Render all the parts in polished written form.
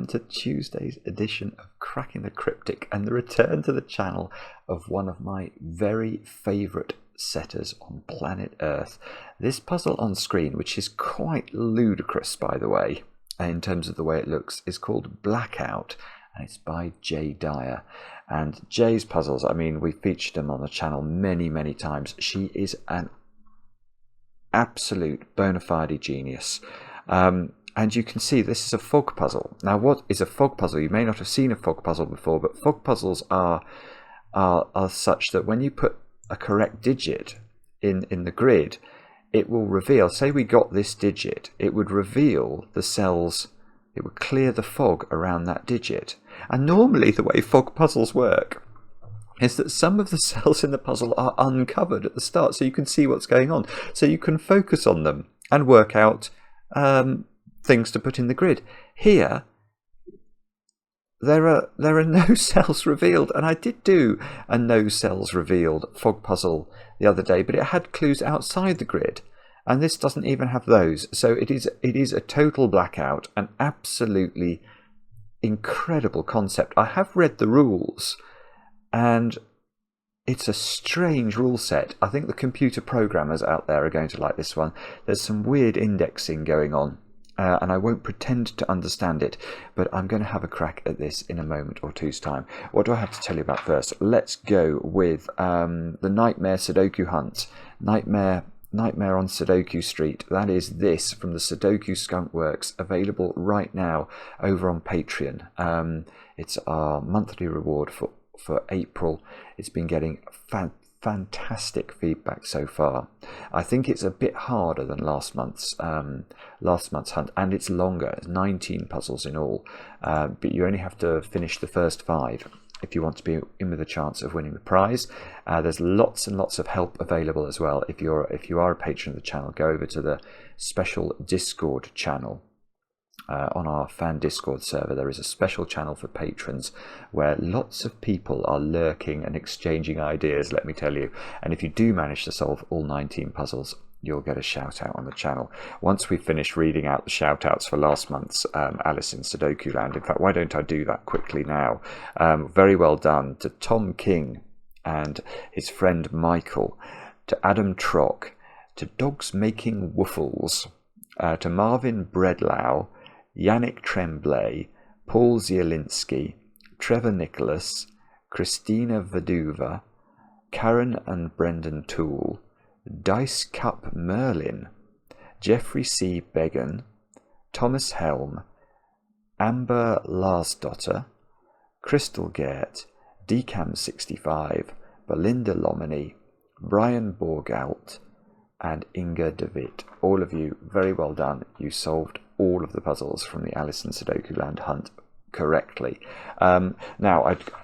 welcome to Tuesday's edition of Cracking the Cryptic and the return to the channel of one of my very favourite setters on planet Earth. This puzzle on screen, which is quite ludicrous by the way, in terms of the way it looks, is called Blackout, and it's by Dyer. And Jay's puzzles, I mean, we've featured them on the channel many times. She is an absolute bona fide genius. And you can see this is a fog puzzle. Now, what is a fog puzzle? You may not have seen a fog puzzle before, but fog puzzles are such that when you put a correct digit in the grid, it will reveal, say we got this digit, it would reveal the cells, it would clear the fog around that digit. And normally the way fog puzzles work is that some of the cells in the puzzle are uncovered at the start, so you can see what's going on. So you can focus on them and work out things to put in the grid. Here, there are no cells revealed, and I did do a no cells revealed fog puzzle the other day, but it had clues outside the grid, and this doesn't even have those. So it is a total blackout, an absolutely incredible concept. I have read the rules, and it's a strange rule set. I think the computer programmers out there are going to like this one. There's some weird indexing going on. And I won't pretend to understand it, but I'm going to have a crack at this in a moment or two's time. What do I have to tell you about first? Let's go with the Nightmare Sudoku Hunt. Nightmare on Sudoku Street. That is this from the Sudoku Skunk Works, available right now over on Patreon. It's our monthly reward for April. It's been getting fantastic feedback so far. I think it's a bit harder than last month's hunt, and it's longer. It's 19 puzzles in all, but you only have to finish the first 5 if you want to be in with a chance of winning the prize. There's lots and lots of help available as well. If you are a patron of the channel, go over to the special Discord channel. On our fan Discord server, there is a special channel for patrons where lots of people are lurking and exchanging ideas, let me tell you. And if you do manage to solve all 19 puzzles, you'll get a shout out on the channel. Once we've finished reading out the shout outs for last month's Alice in Sudoku Land, in fact, why don't I do that quickly now? Very well done to Tom King and his friend Michael, to Adam Trock, to Dogs Making Woofles, to Marvin Bredlau, Yannick Tremblay, Paul Zielinski, Trevor Nicholas, Christina Vaduva, Karen and Brendan Toole, Dice Cup Merlin, Jeffrey C. Began, Thomas Helm, Amber Larsdotter, Crystal Gert, Decam65, Belinda Lomini, Brian Borgalt, and Inga DeWitt. All of you, very well done. You solved all of the puzzles from the Alice in Sudoku Land hunt correctly. Now,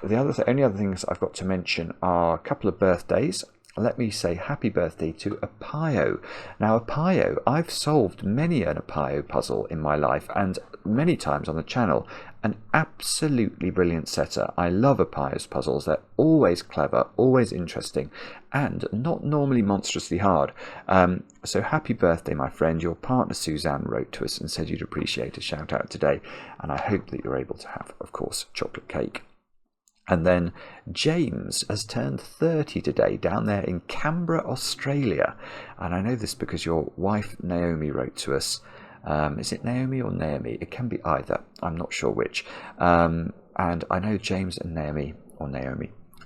the only other things I've got to mention are a couple of birthdays. Let me say happy birthday to Apayo. Now, Apayo, I've solved many an Apayo puzzle in my life, and many times on the channel. An absolutely brilliant setter. I love Apayo's puzzles. They're always clever, always interesting, and not normally monstrously hard. So happy birthday, my friend. Your partner Suzanne wrote to us and said you'd appreciate a shout out today, and I hope that you're able to have, of course, chocolate cake. And then James has turned 30 today down there in Canberra, Australia. And I know this because your wife Naomi wrote to us. Is it Naomi or Naomi? It can be either. I'm not sure which. And I know James and Naomi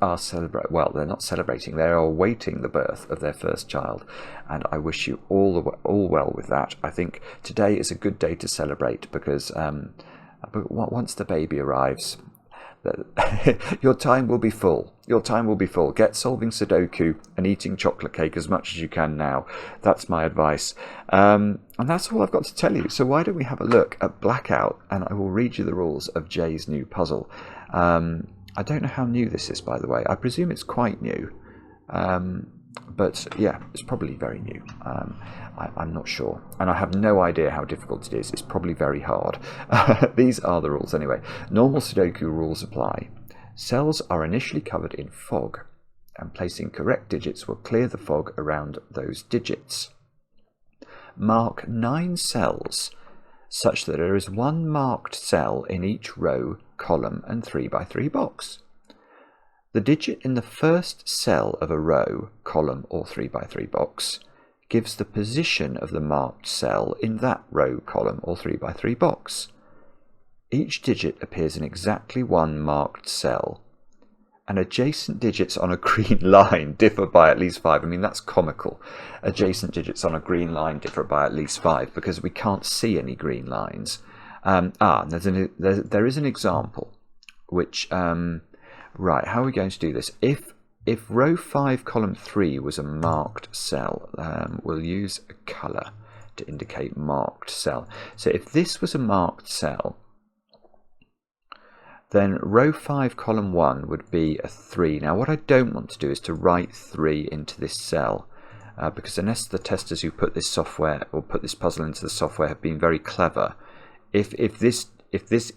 are celebrating. Well, they're not celebrating. They are awaiting the birth of their first child. And I wish you all well with that. I think today is a good day to celebrate because once the baby arrives, your time will be full. Your time will be full. Get solving Sudoku and eating chocolate cake as much as you can now. That's my advice. And that's all I've got to tell you. So why don't we have a look at Blackout, and I will read you the rules of Jay's new puzzle. I don't know how new this is, by the way. I presume it's quite new. But yeah, it's probably very new. I'm not sure. And I have no idea how difficult it is. It's probably very hard. These are the rules anyway. Normal Sudoku rules apply. Cells are initially covered in fog, and placing correct digits will clear the fog around those digits. Mark 9 cells such that there is one marked cell in each row, column and 3 by 3 box. The digit in the first cell of a row, column or 3 by 3 box gives the position of the marked cell in that row, column or 3 by 3 box. Each digit appears in exactly one marked cell, and adjacent digits on a green line differ by at least 5. I mean, that's comical. Adjacent digits on a green line differ by at least 5 because we can't see any green lines. There is an example which, right, how are we going to do this? If row 5, column 3 was a marked cell, we'll use a colour to indicate marked cell. So if this was a marked cell, then row 5, column 1 would be a 3. Now what I don't want to do is to write 3 into this cell, because unless the testers who put this software or put this puzzle into the software have been very clever, if this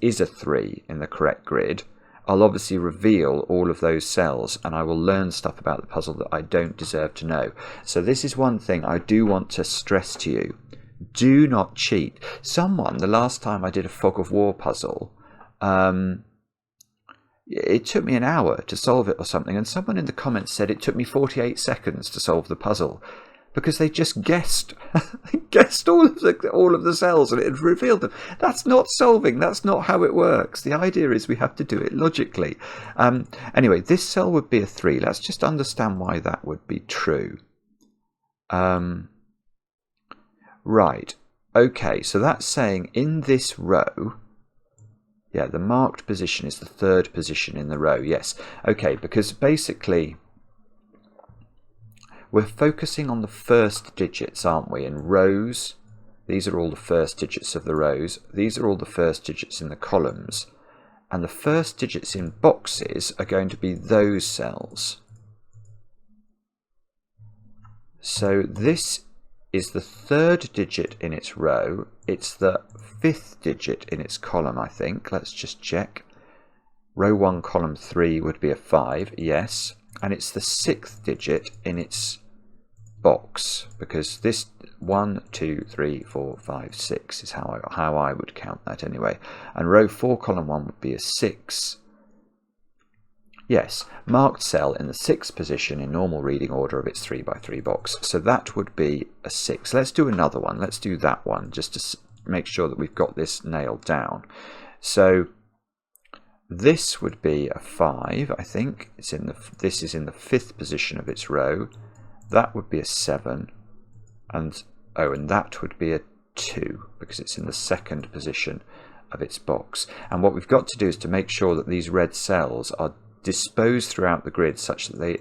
is a 3 in the correct grid, I'll obviously reveal all of those cells and I will learn stuff about the puzzle that I don't deserve to know. So this is one thing I do want to stress to you. Do not cheat. Someone, the last time I did a Fog of War puzzle, it took me an hour to solve it or something, and someone in the comments said it took me 48 seconds to solve the puzzle because they just guessed all of the cells and it had revealed them. That's not solving. That's not how it works. The idea is we have to do it logically. Anyway, this cell would be a 3. Let's just understand why that would be true. Right. Okay, so that's saying in this row, yeah, the marked position is the 3rd position in the row. Yes. Okay, because basically we're focusing on the first digits, aren't we? In rows, these are all the first digits of the rows. These are all the first digits in the columns. And the first digits in boxes are going to be those cells. So this is the 3rd digit in its row. It's the 5th digit in its column, I think. Let's just check. Row 1, column 3 would be a 5, yes. And it's the 6th digit in its box, because this 1, 2, 3, 4, 5, 6 is how I would count that anyway. And row 4, column 1 would be a 6. Yes, marked cell in the 6th position in normal reading order of its 3 by 3 box. So that would be a 6. Let's do another one. Let's do that one just to make sure that we've got this nailed down. So this would be a 5, I think. This is in the 5th position of its row. That would be a 7. And that would be a 2 because it's in the 2nd position of its box. And what we've got to do is to make sure that these red cells are disposed throughout the grid such that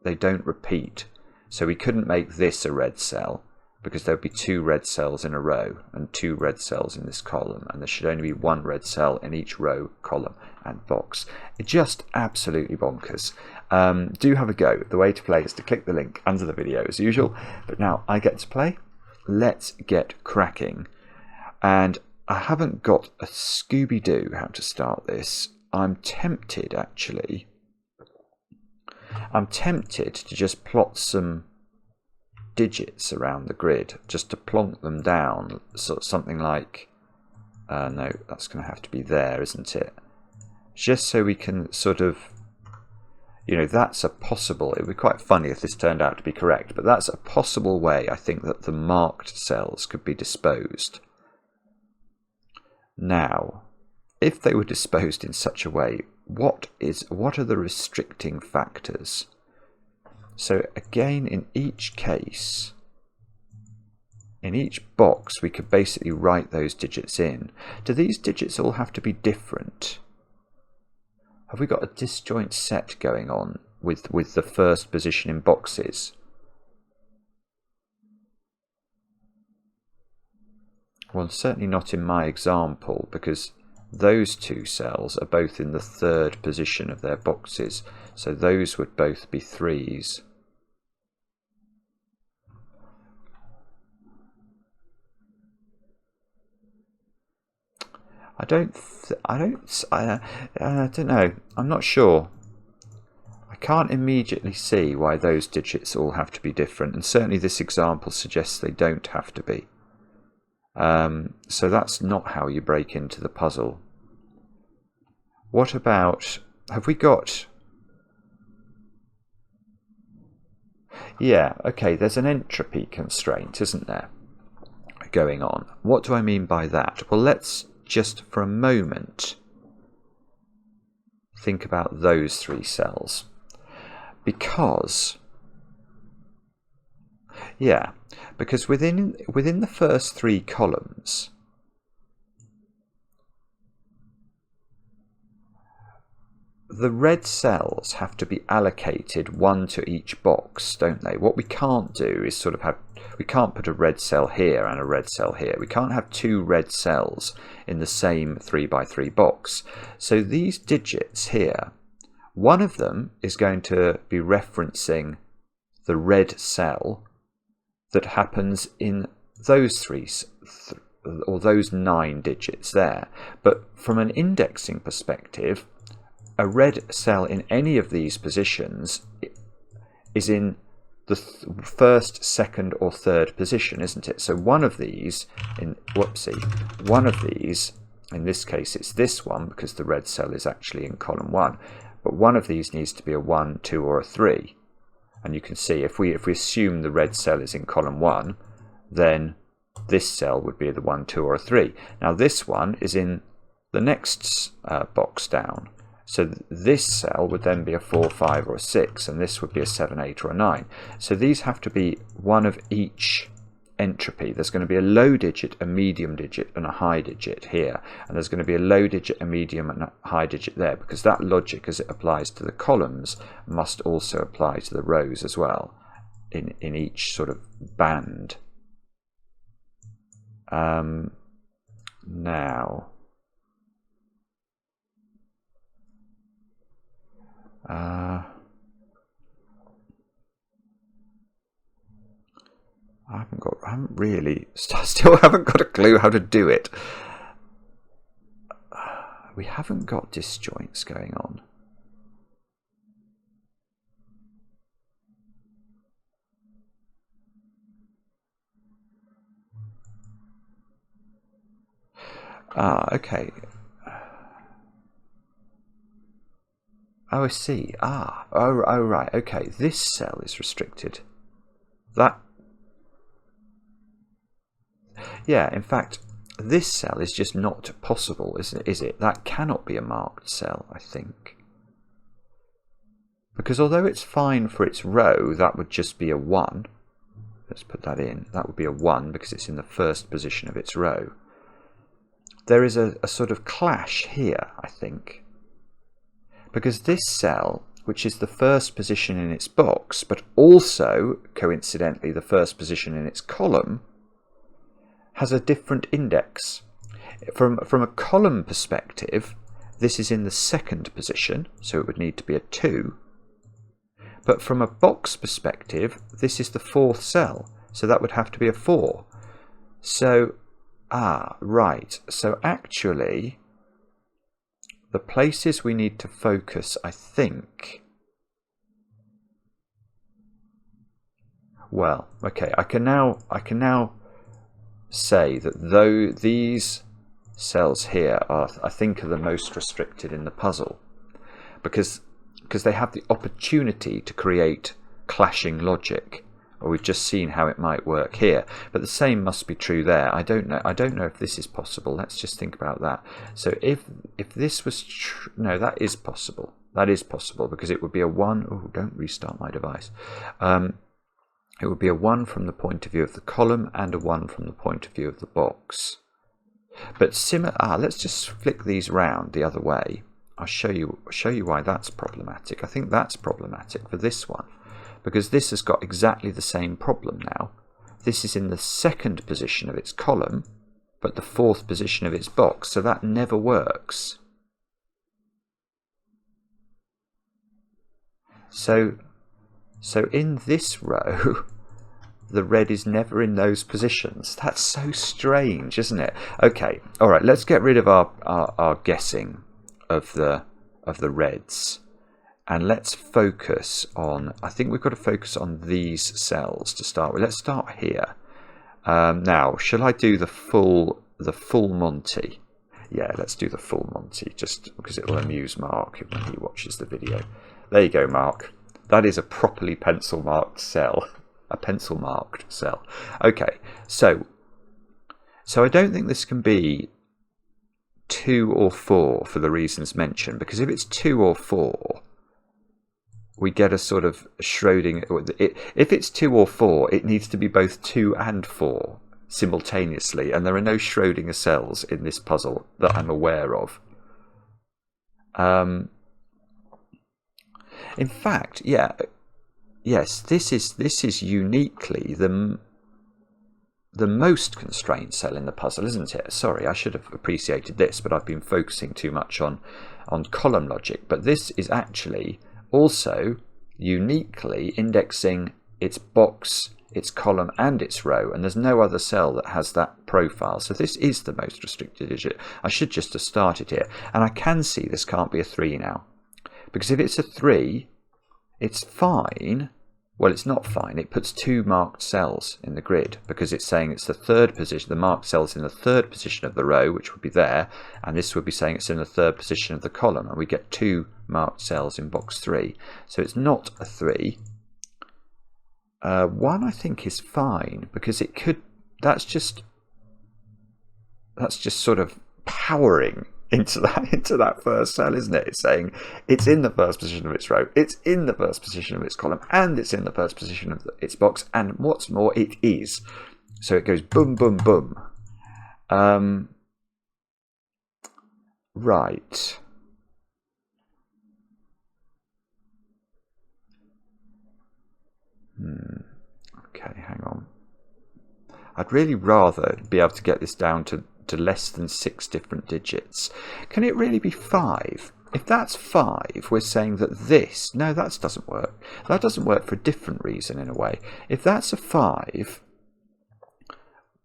they don't repeat. So we couldn't make this a red cell because there would be 2 red cells in a row and 2 red cells in this column, and there should only be 1 red cell in each row, column and box. It's just absolutely bonkers. Do have a go. The way to play is to click the link under the video as usual, but now I get to play. Let's get cracking. And I haven't got a Scooby-Doo how to start this. I'm tempted actually. I'm tempted to just plot some digits around the grid, just to plonk them down, something like, no, that's going to have to be there, isn't it? Just so we can sort of, you know, that's a possible, it would be quite funny if this turned out to be correct, but that's a possible way I think that the marked cells could be disposed. Now, if they were disposed in such a way, what are the restricting factors? So again, in each case, in each box, we could basically write those digits in. Do these digits all have to be different? Have we got a disjoint set going on with the first position in boxes? Well, certainly not in my example, because those 2 cells are both in the 3rd position of their boxes, so those would both be 3s. I don't know. I'm not sure. I can't immediately see why those digits all have to be different, and certainly this example suggests they don't have to be. So that's not how you break into the puzzle. What about, have we got, yeah, okay, there's an entropy constraint, isn't there, going on. What do I mean by that? Well, let's just for a moment think about those three cells. Because, yeah, because within the first three columns, the red cells have to be allocated one to each box, don't they? What we can't do is sort of have, we can't put a red cell here and a red cell here. We can't have two red cells in the same 3x3 box. So these digits here, one of them is going to be referencing the red cell that happens in those three or those 9 digits there. But from an indexing perspective, a red cell in any of these positions is in the first, second or third position, isn't it? So one of these, one of these, in this case it's this one because the red cell is actually in column 1, but one of these needs to be a 1, 2 or a 3. And you can see if we assume the red cell is in column 1, then this cell would be the 1, 2 or a 3. Now this one is in the next box down. So this cell would then be a 4, 5 or a 6, and this would be a 7, 8 or a 9. So these have to be one of each entropy. There's going to be a low digit, a medium digit and a high digit here, and there's going to be a low digit, a medium and a high digit there, because that logic as it applies to the columns must also apply to the rows as well in each sort of band. Now I still haven't got a clue how to do it. We haven't got disjoints going on. Okay. Oh, I see. Oh, right. Okay, this cell is restricted. Yeah, in fact, this cell is just not possible, is it? That cannot be a marked cell, I think. Because although it's fine for its row, that would just be a 1. Let's put that in. That would be a 1 because it's in the first position of its row. There is a sort of clash here, I think. Because this cell, which is the first position in its box, but also, coincidentally, the first position in its column, has a different index. From a column perspective, this is in the second position, so it would need to be a 2. But from a box perspective, this is the 4th cell, so that would have to be a 4. So, right. So actually, the places we need to focus, I think. Well, okay, I can now say that though these cells here are, I think, are the most restricted in the puzzle, because they have the opportunity to create clashing logic. Or we've just seen how it might work here, but the same must be true there. I don't know if this is possible. Let's just think about that. So if this was no, that is possible. That is possible because it would be a 1. Oh, don't restart my device. It would be a 1 from the point of view of the column and a 1 from the point of view of the box. But let's just flick these round the other way. I'll show you why that's problematic. I think that's problematic for this one, because this has got exactly the same problem now. This is in the second position of its column, but the 4th position of its box, so that never works. So in this row, the red is never in those positions. That's so strange, isn't it? Okay, all right, let's get rid of our guessing of the reds. And let's focus on, I think we've got to focus on these cells to start with. Let's start here. Now, shall I do the full Monty? Yeah, let's do the full Monty, just because it'll amuse Mark when he watches the video. There you go, Mark. That is a properly pencil marked cell. A pencil marked cell. Okay, so I don't think this can be 2 or 4 for the reasons mentioned, because if it's 2 or 4, we get a sort of Schrödinger. If it's 2 or 4, it needs to be both 2 and 4 simultaneously, and there are no Schrödinger cells in this puzzle that I'm aware of. In fact, yes, this is uniquely the most constrained cell in the puzzle, isn't it? Sorry, I should have appreciated this, but I've been focusing too much on column logic. But this is actually also uniquely indexing its box, its column, and its row, and there's no other cell that has that profile. So this is the most restricted digit. I should just have started here. And I can see this can't be a 3 now, because if it's a 3, it's fine. Well, it's not fine. It puts 2 marked cells in the grid, because it's saying it's the 3rd position. The marked cell's in the 3rd position of the row, which would be there, and this would be saying it's in the 3rd position of the column, and we get 2 marked cells in box 3. So it's not a 3. 1, I think, is fine, because it could. That's just sort of powering into that first cell, isn't it? It's saying it's in the 1st position of its row, it's in the 1st position of its column, and it's in the 1st position of its box, and what's more, it is. So it goes boom, boom, boom. Right. Okay, hang on. I'd really rather be able to get this down to less than 6 different digits. Can it really be 5? If that's 5, we're saying that this... No, that doesn't work. That doesn't work for a different reason in a way. If that's a 5,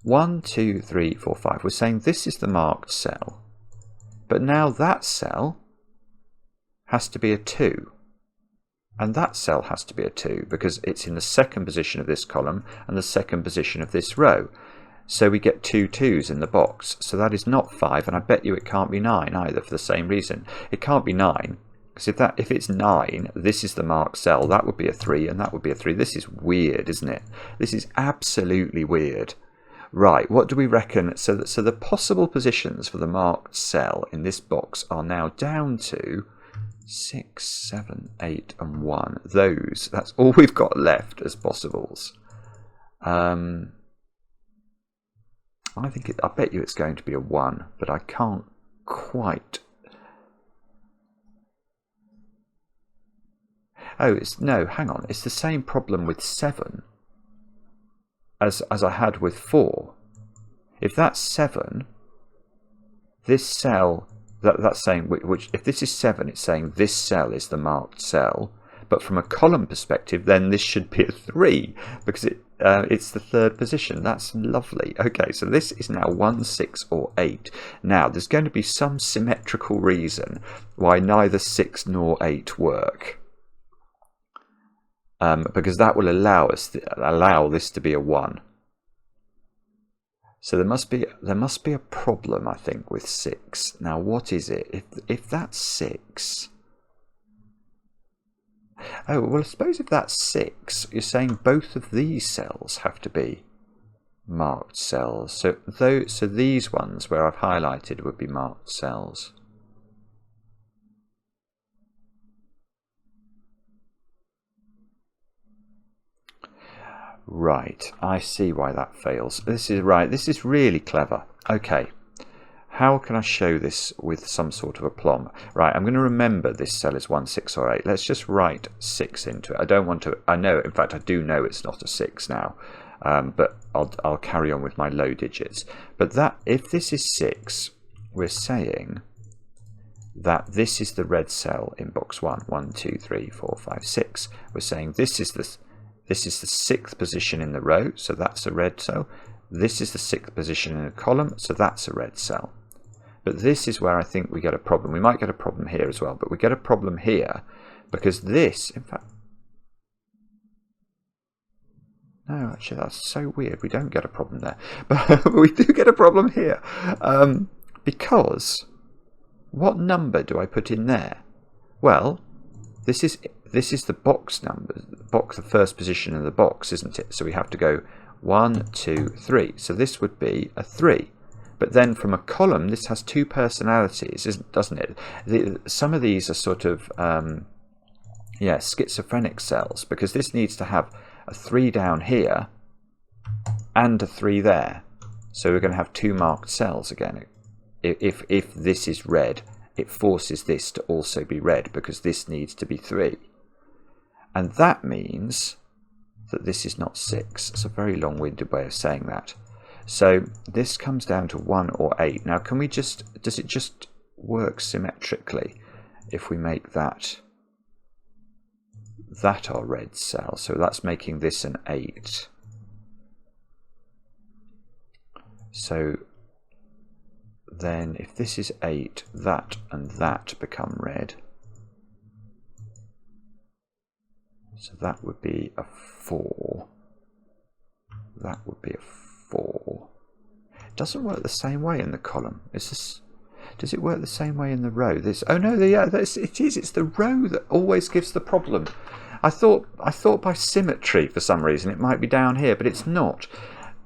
1, 2, 3, 4, 5, we're saying this is the marked cell. But now that cell has to be a 2. And that cell has to be a 2 because it's in the 2nd position of this column and the 2nd position of this row. So we get 2 2s in the box. So that is not 5, and I bet you it can't be 9 either for the same reason. It can't be 9 because if it's 9, this is the marked cell. That would be a 3 and that would be a 3. This is weird, isn't it? This is absolutely weird. Right, what do we reckon? So the possible positions for the marked cell in this box are now down to 6, 7, 8 and 1. That's all we've got left as possibles. I bet you it's going to be a 1, but I can't quite. Oh, no, hang on. It's the same problem with 7 as I had with 4. If that's 7, this cell, that's saying, which if this is 7, it's saying this cell is the marked cell. But from a column perspective, then this should be a 3 because it's the 3rd position. That's lovely. Okay, so this is now 1, 6 or 8. Now, there's going to be some symmetrical reason why neither 6 nor 8 work. Because that will allow this to be a 1. So there must be a problem, I think, with 6. Now, what is it? If that's 6... Oh, well, I suppose if that's 6, you're saying both of these cells have to be marked cells. So these ones where I've highlighted would be marked cells. Right, I see why that fails. This is right. This is really clever. Okay. How can I show this with some sort of aplomb? Right, I'm going to remember this cell is 1, 6 or 8. Let's just write 6 into it. I don't want to... I know, in fact, I do know it's not a 6 now. But I'll carry on with my low digits. But if this is 6, we're saying that this is the red cell in box 1. 1, 2, 3, 4, 5, 6. We're saying this is the 6th position in the row, so that's a red cell. This is the 6th position in a column, so that's a red cell. But this is where I think we get a problem. We might get a problem here as well, but we get a problem here because this, in fact... No, actually, that's so weird. We don't get a problem there. But we do get a problem here. Because what number do I put in there? Well, this is the box number, the first position in the box, isn't it? So we have to go 1, 2, 3. So this would be a 3. But then from a column, this has two personalities, doesn't it? Some of these are sort of schizophrenic cells, because this needs to have a 3 down here and a 3 there. So we're going to have two marked cells again. If this is red, it forces this to also be red, because this needs to be 3. And that means that this is not 6. It's a very long-winded way of saying that. So this comes down to 1 or 8. Now, does it just work symmetrically if we make that our red cell? So that's making this an 8. So then if this is 8, that and that become red. So that would be a 4. That would be a 4. It doesn't work the same way in the column. Does it work the same way in the row? Oh no, it is. It's the row that always gives the problem. I thought by symmetry for some reason it might be down here, but it's not.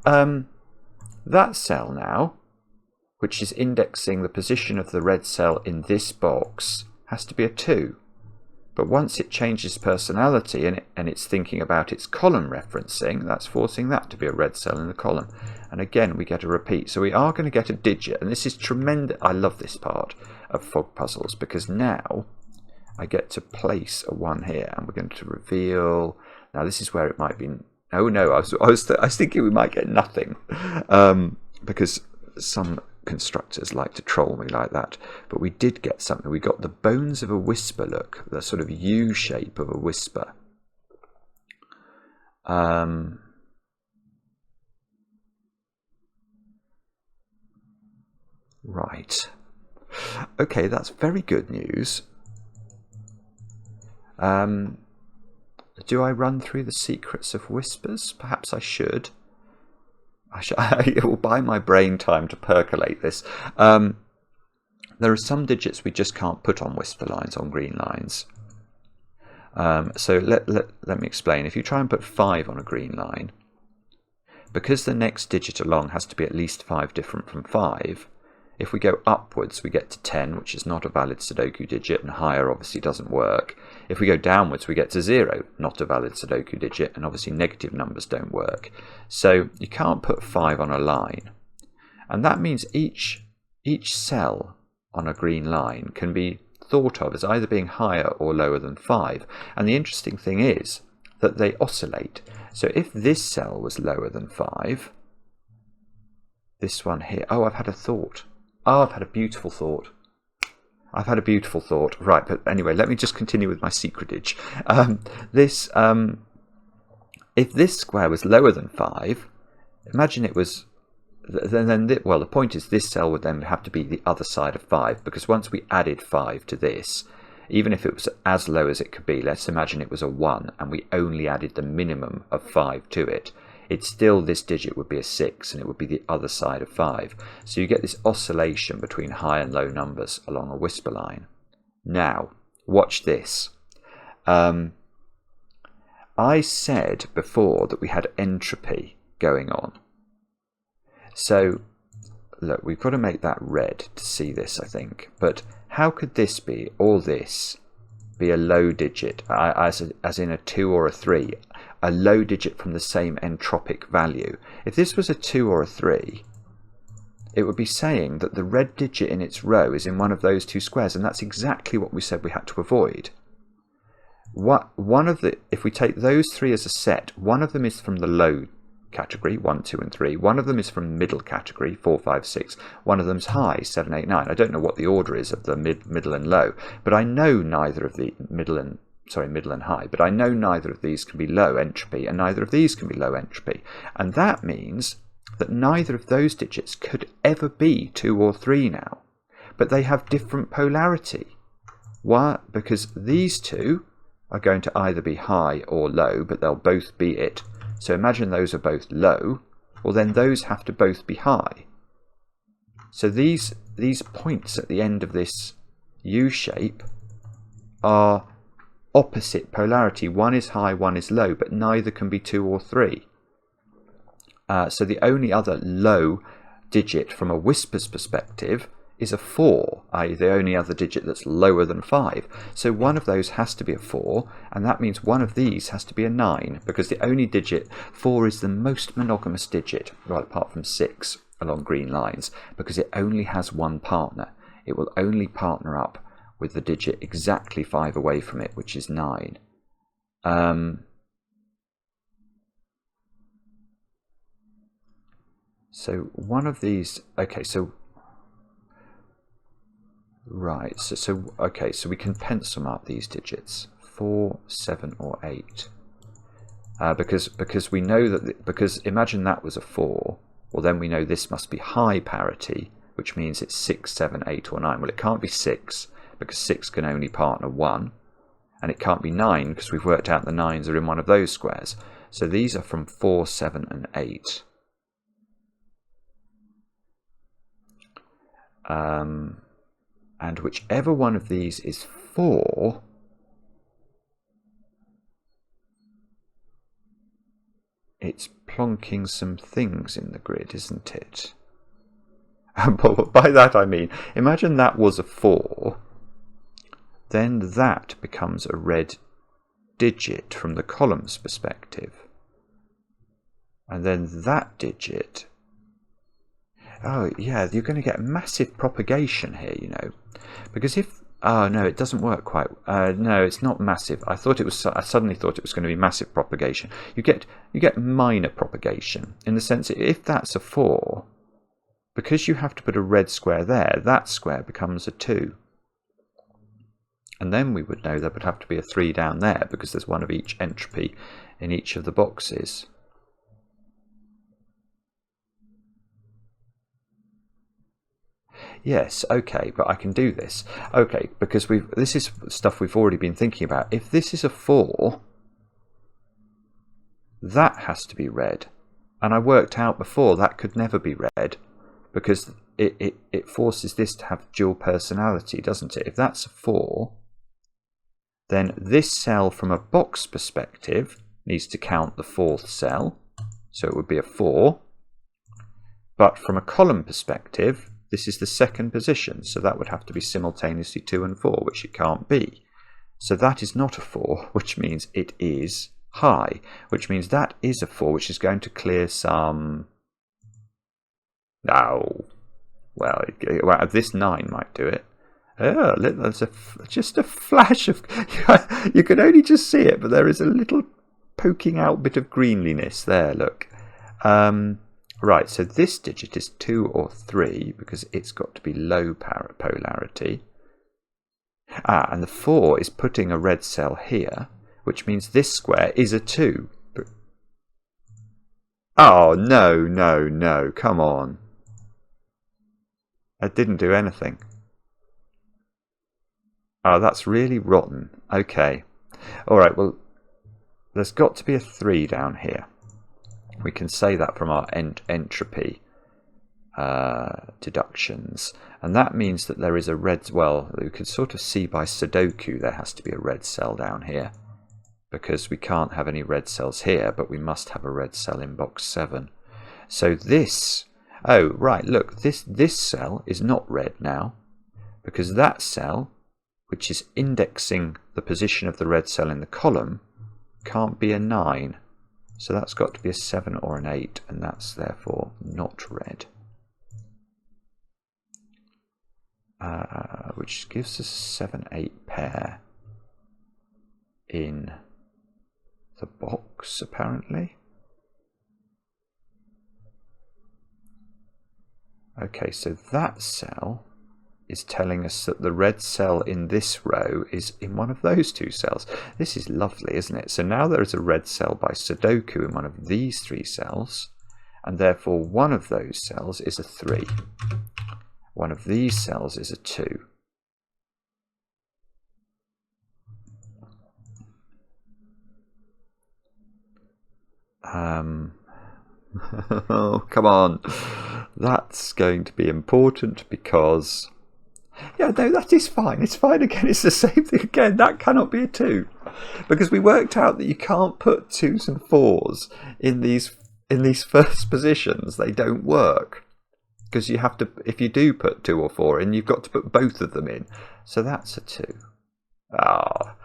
That cell now, which is indexing the position of the red cell in this box, has to be a 2. But once it changes personality and it's thinking about its column referencing, that's forcing that to be a red cell in the column. And again, we get a repeat. So we are going to get a digit. And this is tremendous. I love this part of fog puzzles, because now I get to place a 1 here, and we're going to reveal. Now this is where it might be. Oh no, I was thinking we might get nothing, because some constructors like to troll me like that. But we did get something. We got the bones of a whisper look, the sort of U shape of a whisper. Right. Okay, that's very good news. Do I run through the secrets of whispers? Perhaps I should. It will buy my brain time to percolate this. There are some digits we just can't put on whisper lines, on green lines. So let me explain. If you try and put 5 on a green line, because the next digit along has to be at least 5 different from 5, if we go upwards, we get to 10, which is not a valid Sudoku digit, and higher obviously doesn't work. If we go downwards, we get to 0, not a valid Sudoku digit, and obviously negative numbers don't work. So you can't put 5 on a line. And that means each cell on a green line can be thought of as either being higher or lower than 5. And the interesting thing is that they oscillate. So if this cell was lower than 5, this one here, oh, I've had a thought. Oh, I've had a beautiful thought. Right, but anyway, let me just continue with my secretage. If this square was lower than 5, imagine it was. Well, the point is this cell would then have to be the other side of 5, because once we added 5 to this, even if it was as low as it could be, let's imagine it was a 1, and we only added the minimum of 5 to it. It's still, this digit would be a 6, and it would be the other side of 5. So you get this oscillation between high and low numbers along a whisper line. Now, watch this. I said before that we had entropy going on. So, look, we've got to make that red to see this, I think. But how could this be, or this, be a low digit, as in a 2 or a 3? A low digit from the same entropic value. If this was a 2 or a 3, it would be saying that the red digit in its row is in one of those two squares, and that's exactly what we said we had to avoid. If we take those 3 as a set, one of them is from the low category, 1, 2 and 3. One of them is from middle category, 4, 5, 6. One of them's high, 7, 8, 9. I don't know what the order is of the middle and low, but I know neither of the middle and high, but I know neither of these can be low entropy, and neither of these can be low entropy. And that means that neither of those digits could ever be 2 or 3 now. But they have different polarity. Why? Because these two are going to either be high or low, but they'll both be it. So imagine those are both low, well then those have to both be high. So these points at the end of this U shape are opposite polarity. One is high, one is low, but neither can be 2 or 3. So the only other low digit from a whisper's perspective is a 4, i.e. the only other digit that's lower than 5. So one of those has to be a 4, and that means one of these has to be a 9, because the only digit, 4 is the most monogamous digit, right, apart from 6 along green lines, because it only has one partner. It will only partner up with the digit exactly 5 away from it, which is 9. So one of these, okay, so right, okay, so we can pencil mark these digits 4, 7, or 8, because we know that because imagine that was a 4. Well, then we know this must be high parity, which means it's 6, 7, 8, or 9. Well, it can't be 6 because 6 can only partner 1, and it can't be 9 because we've worked out the 9s are in one of those squares. So these are from 4, 7, and 8. And whichever one of these is 4, it's plonking some things in the grid, isn't it? But by that I mean, imagine that was a 4, then that becomes a red digit from the column's perspective. And then that digit, oh yeah, you're going to get massive propagation here, you know. Because if, oh no, it doesn't work quite, no, it's not massive. I suddenly thought it was going to be massive propagation. You get minor propagation, in the sense that if that's a 4, because you have to put a red square there, that square becomes a 2. And then we would know there would have to be a 3 down there, because there's one of each entropy in each of the boxes. Yes, okay, but I can do this. Okay, because this is stuff we've already been thinking about. If this is a 4, that has to be red. And I worked out before that could never be red, because it forces this to have dual personality, doesn't it? If that's a 4, then this cell from a box perspective needs to count the 4th cell, so it would be a 4. But from a column perspective, this is the 2nd position, so that would have to be simultaneously 2 and 4, which it can't be. So that is not a 4, which means it is high, which means that is a 4, which is going to clear some... Oh, well, this 9 might do it. Oh, there's just a flash of... You can only just see it, but there is a little poking out bit of greenliness there, look. Right, so this digit is 2 or 3, because it's got to be low polarity. And the 4 is putting a red cell here, which means this square is a 2. Oh, no, no, no, come on. It didn't do anything. Oh, that's really rotten. Okay. Alright, well, there's got to be a 3 down here. We can say that from our entropy deductions. And that means that there is a red... Well, you could sort of see by Sudoku there has to be a red cell down here, because we can't have any red cells here, but we must have a red cell in box 7. So this... Oh, right, look, this cell is not red now, because that cell, which is indexing the position of the red cell in the column, can't be a 9. So that's got to be a 7 or an 8, and that's therefore not red. Which gives us a 7-8 pair in the box, apparently. Okay, so that cell is telling us that the red cell in this row is in one of those 2 cells. This is lovely, isn't it? So now there is a red cell by Sudoku in one of these 3 cells, and therefore one of those cells is a 3. One of these cells is a 2. Oh, come on. That's going to be important because... Yeah, no, that is fine. It's fine again. It's the same thing again. That cannot be a 2. Because we worked out that you can't put 2s and 4s in these first positions. They don't work. Because you have to, if you do put 2 or 4 in, you've got to put both of them in. So that's a 2. Ah.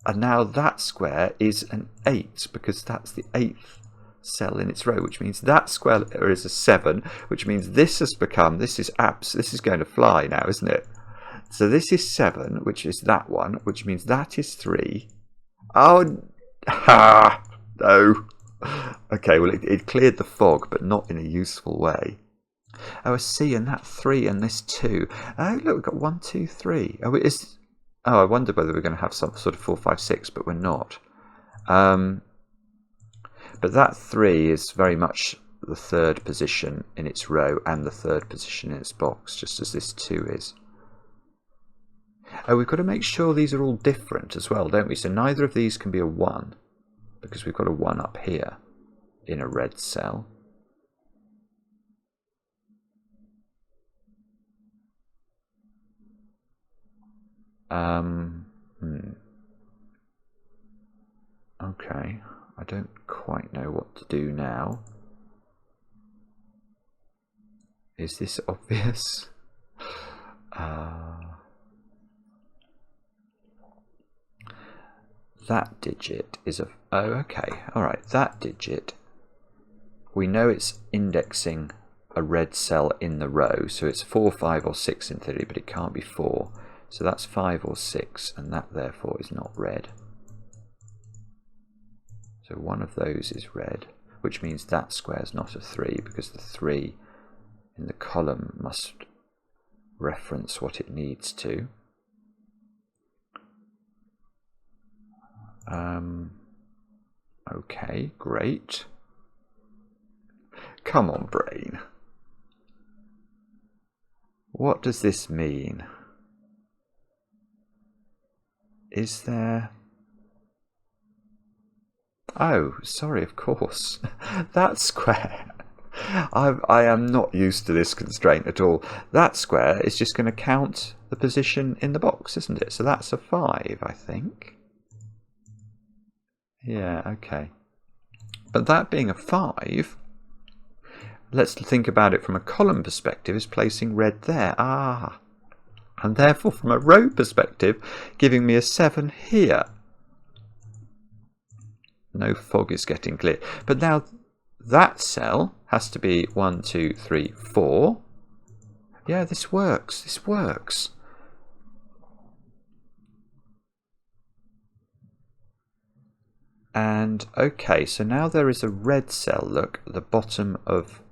And now that square is an 8 because that's the 8th cell in its row, which means that square is a 7, which means this has become, this is going to fly now, isn't it? So this is 7, which is that one, which means that is 3. Oh, ha, no. Okay, well, it cleared the fog, but not in a useful way. Oh, a C and that 3 and this 2. Oh, look, we've got 1, 2, 3. Oh, I wonder whether we're going to have some sort of 4, 5, 6, but we're not. But that 3 is very much the 3rd position in its row and the 3rd position in its box, just as this 2 is. Oh, we've got to make sure these are all different as well, don't we? So neither of these can be a 1, because we've got a 1 up here in a red cell. Okay, I don't quite know what to do now. Is this obvious? That digit is a... Oh, okay, alright, that digit. We know it's indexing a red cell in the row, so it's 4, 5 or 6 in theory, but it can't be 4. So that's 5 or 6, and that therefore is not red. So one of those is red, which means that square is not a 3, because the 3 in the column must reference what it needs to. Okay, great. Come on, brain. What does this mean? Is there... Oh, sorry, of course. That square. I am not used to this constraint at all. That square is just going to count the position in the box, isn't it? So that's a 5, I think. Yeah, okay. But that being a 5, let's think about it from a column perspective, is placing red there. Ah. And therefore from a row perspective, giving me a 7 here. No fog is getting clear. But now that cell has to be 1, 2, 3, 4. Yeah, this works. This works. And okay, so now there is a red cell, look, at the bottom of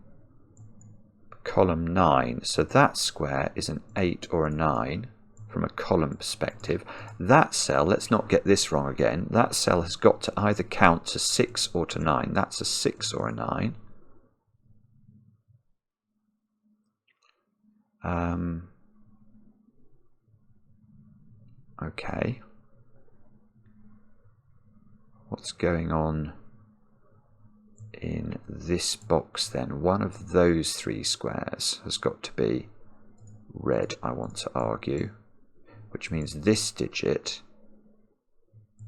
column 9. So that square is an 8 or a 9 from a column perspective. That cell, let's not get this wrong again, that cell has got to either count to 6 or to 9. That's a 6 or a 9. Okay. What's going on in this box then? One of those 3 squares has got to be red, I want to argue, which means this digit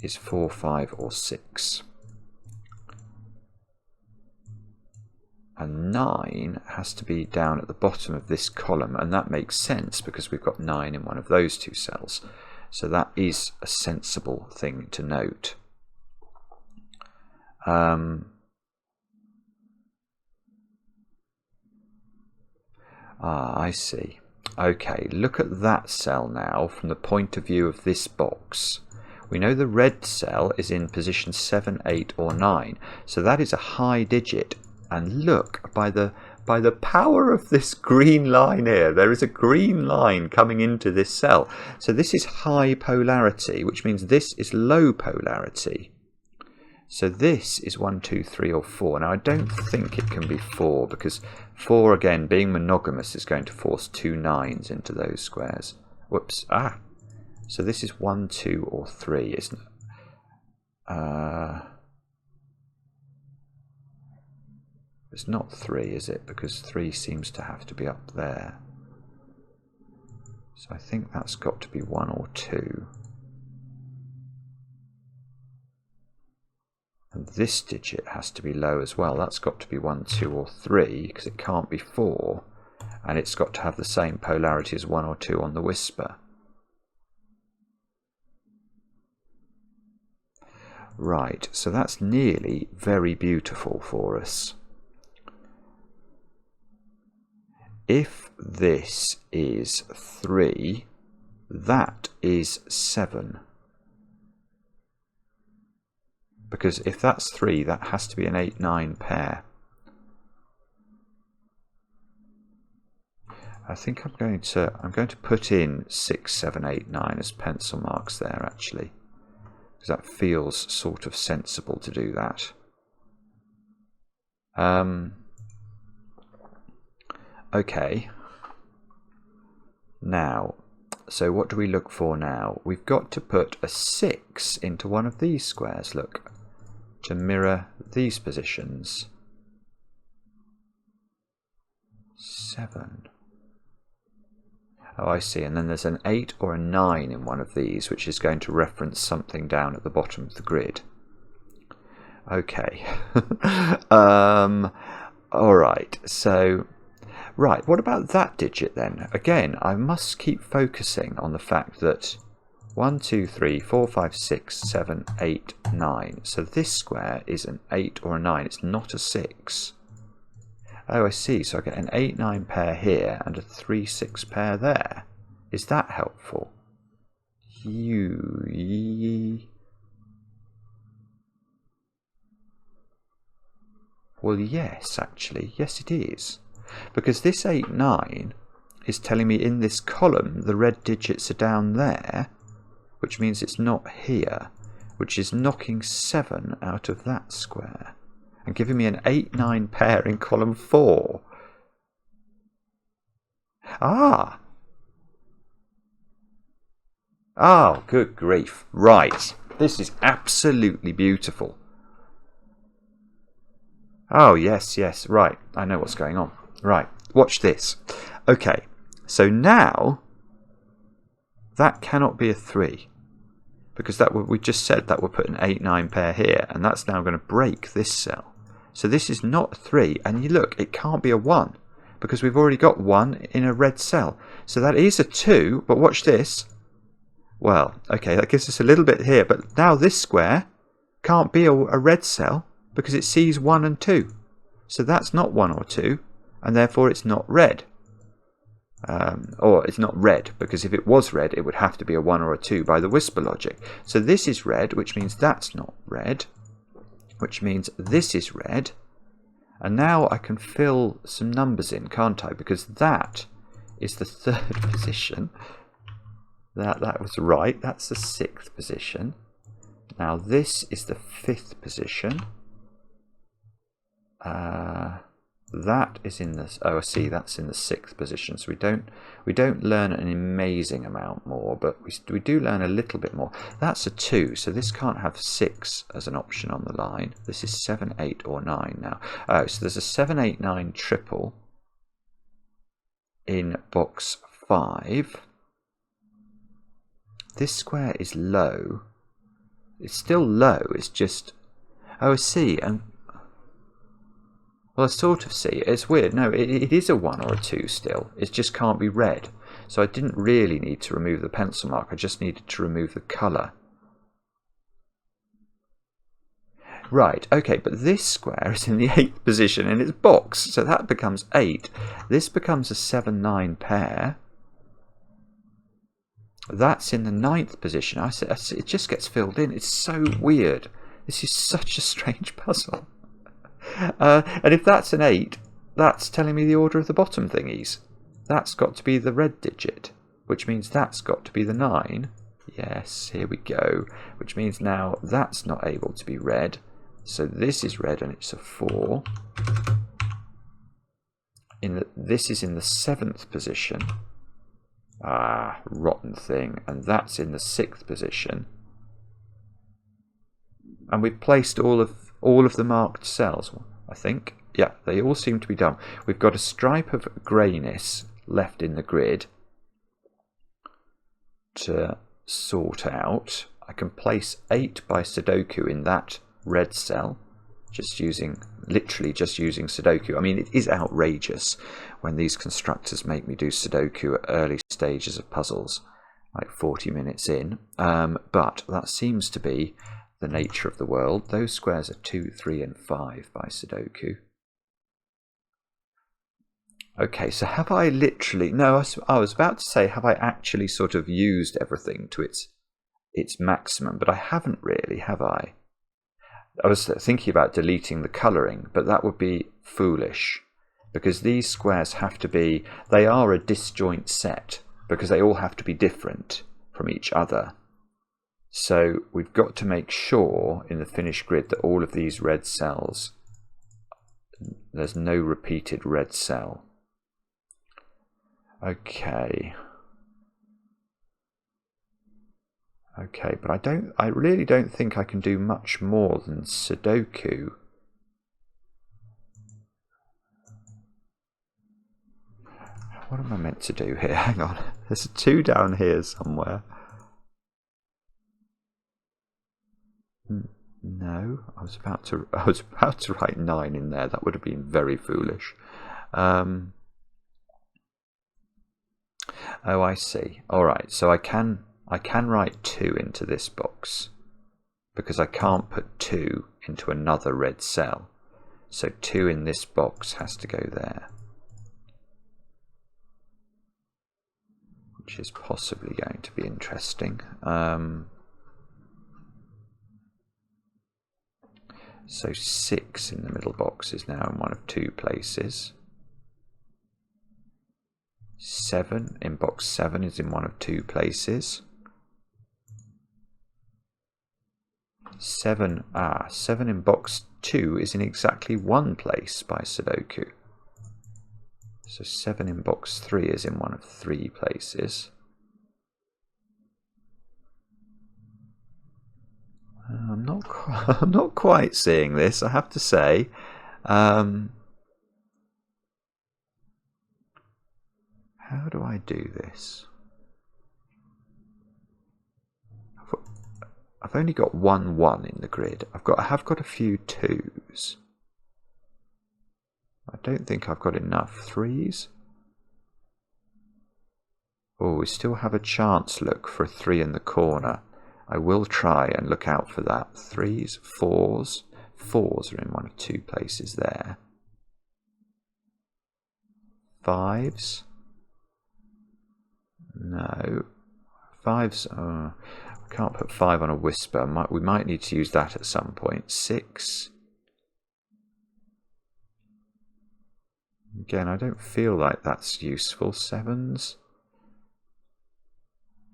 is 4, 5 or 6. And 9 has to be down at the bottom of this column, and that makes sense because we've got 9 in one of those 2 cells. So that is a sensible thing to note. I see. Okay, look at that cell now from the point of view of this box. We know the red cell is in position 7, 8 or 9, so that is a high digit. And look, by the power of this green line here, there is a green line coming into this cell. So this is high polarity, which means this is low polarity. So this is 1, 2, 3 or 4. Now I don't think it can be 4 because 4 again being monogamous is going to force 2 9s into those squares. Whoops. So this is 1, 2 or 3, isn't it? It's not 3, is it? Because 3 seems to have to be up there. So I think that's got to be 1 or 2. And this digit has to be low as well. That's got to be 1, 2 or 3, because it can't be 4. And it's got to have the same polarity as 1 or 2 on the whisper. Right, so that's nearly very beautiful for us. If this is 3, that is 7. Because if that's 3, that has to be an 8-9 pair. I think I'm going to put in 6, 7, 8, 9 as pencil marks there actually. Because that feels sort of sensible to do that. Okay. Now, so what do we look for now? We've got to put a 6 into one of these squares, look, to mirror these positions. 7. Oh, I see. And then there's an 8 or a 9 in one of these, which is going to reference something down at the bottom of the grid. Okay. All right. So, right. What about that digit then? Again, I must keep focusing on the fact that 1, 2, 3, 4, 5, 6, 7, 8, 9. So this square is an 8 or a 9. It's not a 6. Oh, I see. So I get an 8-9 pair here and a 3-6 pair there. Is that helpful? Well, yes, actually. Yes, it is. Because this 8-9 is telling me in this column the red digits are down there, which means it's not here, which is knocking 7 out of that square. And giving me an 8-9 pair in column 4. Ah! Oh, good grief. Right. This is absolutely beautiful. Oh, yes, yes. Right. I know what's going on. Right. Watch this. Okay. So now, that cannot be a 3. Because that we just said that we'll put an 8-9 pair here. And that's now going to break this cell. So this is not a 3, and you look, it can't be a 1, because we've already got 1 in a red cell. So that is a 2, but watch this. Well, okay, that gives us a little bit here, but now this square can't be a red cell, because it sees 1 and 2. So that's not 1 or 2, and therefore it's not red. Or it's not red, because if it was red, it would have to be a 1 or a 2 by the whisper logic. So this is red, which means that's not red. Which means this is red, and now I can fill some numbers in, can't I? Because that is the 3rd position. That was right. That's the 6th position. Now this is the 5th position. That is in the, oh, I see, that's in the 6th position. So we don't learn an amazing amount more, but we do learn a little bit more. That's a 2, so this can't have 6 as an option on the line. This is 7, 8 or 9 now. Oh, so there's a 7, 8, 9 triple in box 5. This square is low. It's still low, it's just, oh, I see, and well, I sort of see. It's weird. No, it is a 1 or a 2 still. It just can't be red. So I didn't really need to remove the pencil mark. I just needed to remove the colour. Right, okay, but this square is in the 8th position in its box. So that becomes 8. This becomes a 7-9 pair. That's in the 9th position. It just gets filled in. It's so weird. This is such a strange puzzle. And if that's an 8, that's telling me the order of the bottom thingies. That's got to be the red digit, which means that's got to be the 9. Yes, here we go. Which means now that's not able to be red. So this is red and it's a 4. This is in the 7th position. Ah, rotten thing. And that's in the 6th position. And we've placed all of the marked cells, I think. Yeah, they all seem to be done. We've got a stripe of greyness left in the grid to sort out. I can place 8 by Sudoku in that red cell, literally just using Sudoku. I mean, it is outrageous when these constructors make me do Sudoku at early stages of puzzles, like 40 minutes in, but that seems to be the nature of the world. Those squares are 2, 3 and 5 by Sudoku. Okay, so have I literally... No, I was about to say, have I actually sort of used everything to its maximum? But I haven't really, have I? I was thinking about deleting the colouring, but that would be foolish, because these squares have to be... They are a disjoint set, because they all have to be different from each other. So we've got to make sure in the finished grid that all of these red cells, there's no repeated red cell. Okay, but I really don't think I can do much more than Sudoku. What am I meant to do here? Hang on, there's a 2 down here somewhere. No, I was about to write 9 in there. That would have been very foolish. Oh, I see. All right, so I can write 2 into this box because I can't put 2 into another red cell. So 2 in this box has to go there, which is possibly going to be interesting. So 6 in the middle box is now in one of 2 places. 7 in box 7 is in one of 2 places. 7 in box 2 is in exactly 1 place by Sudoku. So 7 in box 3 is in one of 3 places. I'm not quite seeing this, I have to say. How do I do this? I've only got 1 1 in the grid. I have got a few 2s. I don't think I've got enough 3s. Oh, we still have a chance, look, for a 3 in the corner. I will try and look out for that. 3s, 4s. 4s are in one of 2 places there. 5s. No. 5s. We can't put 5 on a whisper. We might need to use that at some point. 6. Again, I don't feel like that's useful. 7s.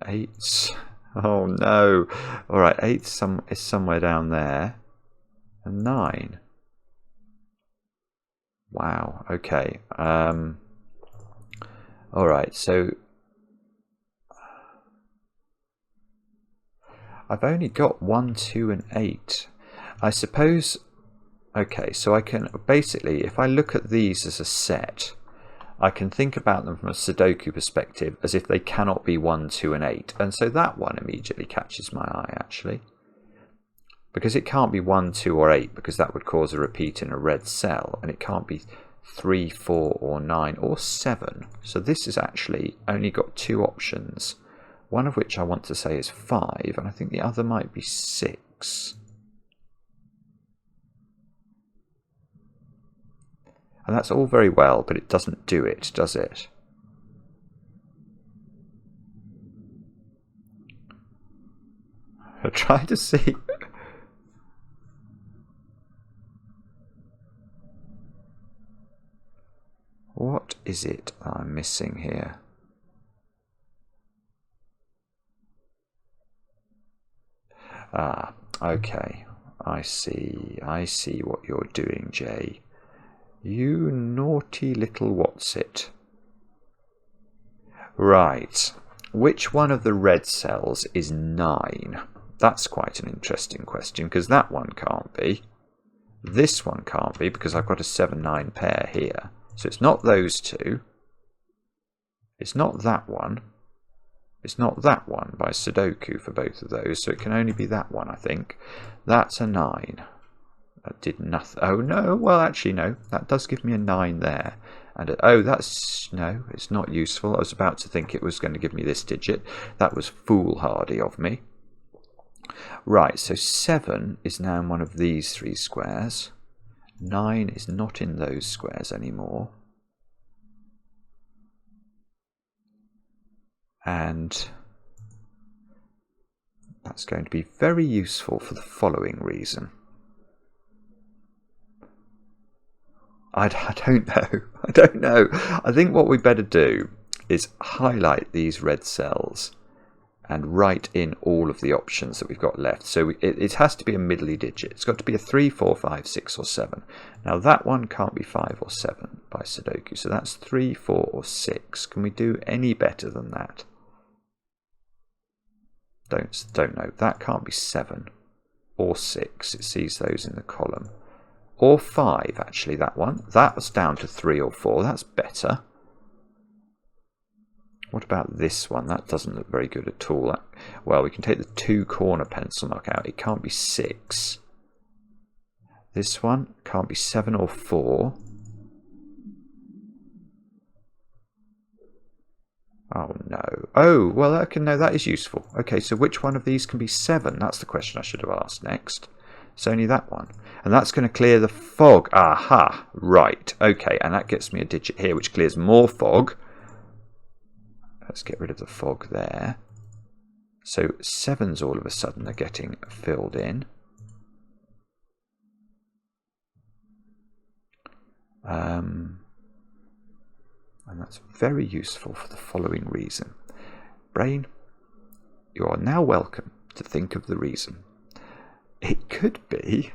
8s. Oh no. Alright, 8 is somewhere down there. And 9. Wow, okay. Alright, so I've only got 1, 2 and 8. I suppose, okay, so I can basically, if I look at these as a set, I can think about them from a Sudoku perspective as if they cannot be 1, 2 and 8. And so that one immediately catches my eye, actually. Because it can't be 1, 2 or 8, because that would cause a repeat in a red cell. And it can't be 3, 4 or 9 or 7. So this has actually only got 2 options. One of which I want to say is 5, and I think the other might be 6. And that's all very well, but it doesn't do it, does it? I try to see. What is it I'm missing here? Ah, okay. I see what you're doing, Jay. You naughty little what's-it. Right. Which one of the red cells is 9? That's quite an interesting question, because that one can't be. This one can't be because I've got a 7-9 pair here. So it's not those two. It's not that one. It's not that one by Sudoku for both of those. So it can only be that one, I think. That's a 9. That did nothing. Oh, no. Well, actually, no. That does give me a 9 there. And oh, that's... No, it's not useful. I was about to think it was going to give me this digit. That was foolhardy of me. Right, so 7 is now in one of these 3 squares. 9 is not in those squares anymore. And that's going to be very useful for the following reason. I don't know. I don't know. I think what we better do is highlight these red cells and write in all of the options that we've got left. So it has to be a middly digit. It's got to be a 3, 4, 5, 6 or 7. Now that one can't be 5 or 7 by Sudoku. So that's 3, 4 or 6. Can we do any better than that? Don't know. That can't be 7 or 6. It sees those in the column. Or 5, actually, that one. That was down to 3 or 4. That's better. What about this one? That doesn't look very good at all. Well, we can take the 2 corner pencil mark out. It can't be 6. This one can't be 7 or 4. Oh, no. Oh, well, okay, no, that is useful. Okay, so which one of these can be 7? That's the question I should have asked next. It's only that one. And that's going to clear the fog. Aha, right. Okay, and that gets me a digit here, which clears more fog. Let's get rid of the fog there. So 7s all of a sudden are getting filled in. And that's very useful for the following reason. Brain, you are now welcome to think of the reason. It could be...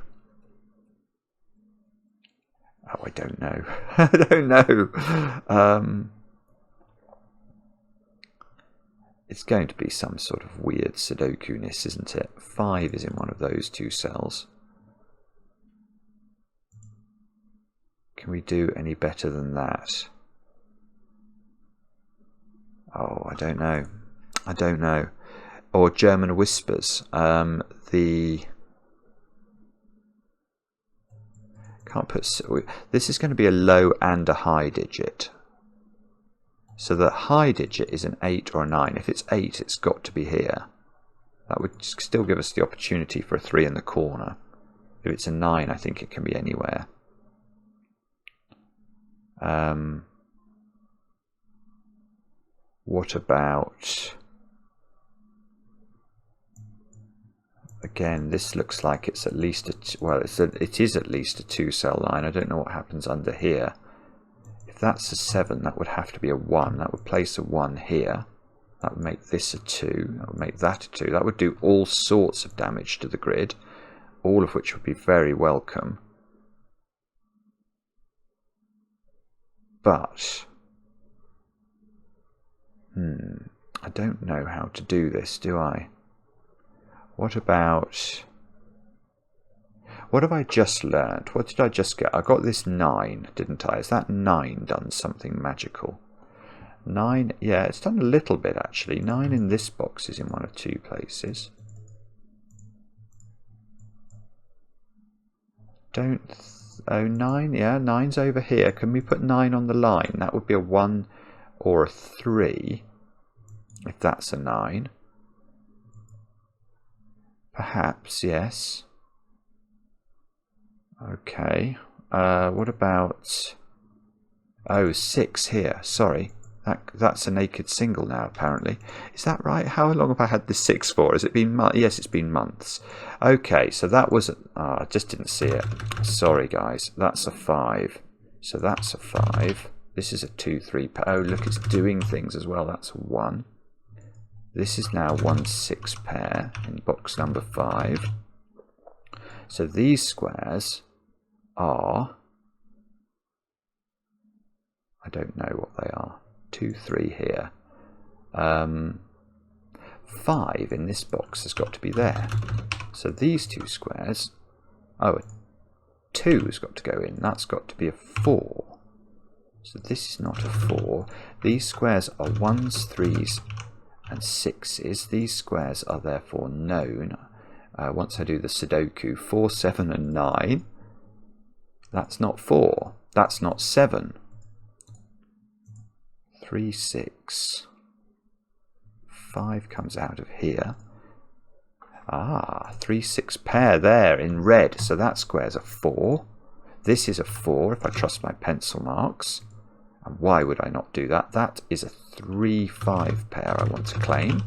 Oh, I don't know. I don't know. It's going to be some sort of weird Sudoku-ness, isn't it? 5 is in one of those 2 cells. Can we do any better than that? Oh, I don't know. I don't know. Or German whispers. Can't put... This is going to be a low and a high digit. So the high digit is an 8 or a 9. If it's 8, it's got to be here. That would still give us the opportunity for a 3 in the corner. If it's a 9, I think it can be anywhere. What about... Again, this looks like it's at least a... Well, it is at least a 2-cell line. I don't know what happens under here. If that's a 7, that would have to be a 1. That would place a 1 here. That would make this a 2. That would make that a 2. That would do all sorts of damage to the grid, all of which would be very welcome. But... I don't know how to do this, do I? What about... What have I just learned? What did I just get? I got this 9, didn't I? Has that 9 done something magical? 9, yeah, it's done a little bit actually. 9 in this box is in one of 2 places. Oh, 9, yeah, 9's over here. Can we put 9 on the line? That would be a 1 or a 3, if that's a 9. Perhaps, yes. Okay. What about... Oh, 6 here. Sorry. That's a naked single now, apparently. Is that right? How long have I had this 6 for? Has it been months? Yes, it's been months. Okay, so that was... I just didn't see it. Sorry, guys. That's a 5. So that's a 5. This is a 2, 3... Oh, look, it's doing things as well. That's a 1. This is now 1, 6 pair in box number 5. So these squares are... I don't know what they are. 2, 3 here. 5 in this box has got to be there. So these 2 squares... Oh, 2 has got to go in. That's got to be a 4. So this is not a 4. These squares are 1s, 3s and 6s. These squares are therefore known. Once I do the Sudoku, 4, 7 and 9. That's not 4. That's not 7. 3, 6. 5 comes out of here. 3, 6 pair there in red. So that square's a 4. This is a 4 if I trust my pencil marks. And why would I not do that? That is a 3, 5 pair I want to claim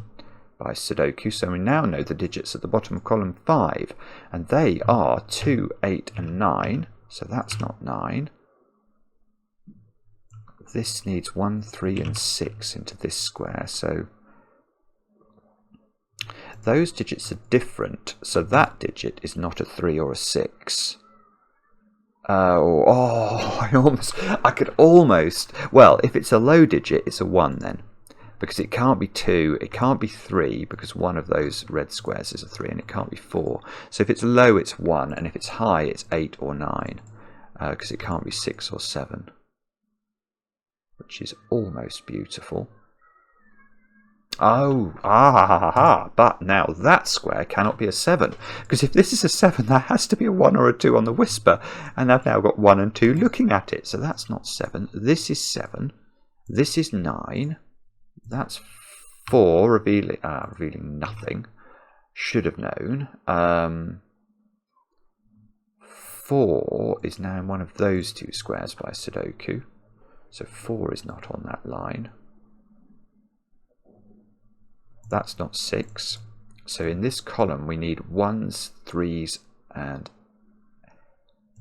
by Sudoku. So we now know the digits at the bottom of column 5. And they are 2, 8 and 9. So that's not 9. This needs 1, 3 and 6 into this square. So those digits are different. So that digit is not a 3 or a 6. I could almost, well, if it's a low digit, it's a 1 then. Because it can't be 2, it can't be 3, because one of those red squares is a 3, and it can't be 4. So if it's low, it's 1, and if it's high, it's 8 or 9. Because it can't be 6 or 7. Which is almost beautiful. But now that square cannot be a 7, because if this is a 7, there has to be a 1 or a 2 on the whisper, and I've now got 1 and 2 looking at it, so that's not 7. This is 7. This is 9. That's 4, revealing nothing. Should have known. 4 is now in one of those two squares by Sudoku, so 4 is not on that line. That's not 6. So in this column we need 1s, 3s and,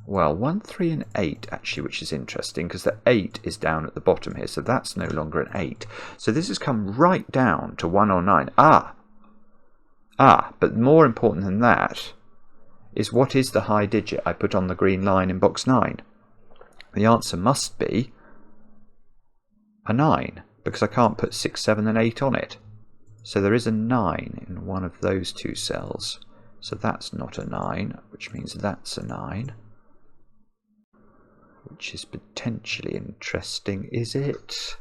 well, 1, 3 and 8 actually, which is interesting because the 8 is down at the bottom here, so that's no longer an 8. So this has come right down to 1 or 9. But more important than that is, what is the high digit I put on the green line in box 9? The answer must be a 9, because I can't put 6, 7 and 8 on it. So there is a 9 in one of those two cells. So that's not a 9, which means that's a 9. Which is potentially interesting, is it?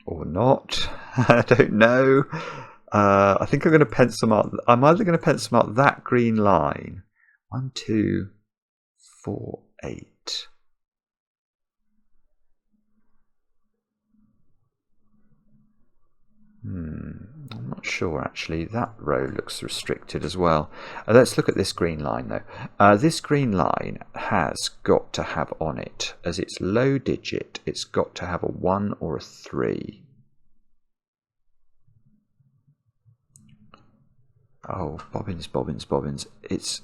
Or not? I don't know. I think I'm going to pencil mark. I'm either going to pencil mark that green line. 1, 2, 4, 8. I'm not sure actually. That row looks restricted as well. Let's look at this green line though. This green line has got to have on it, as its low digit, it's got to have a 1 or a 3. Oh, bobbins, bobbins, bobbins. It's...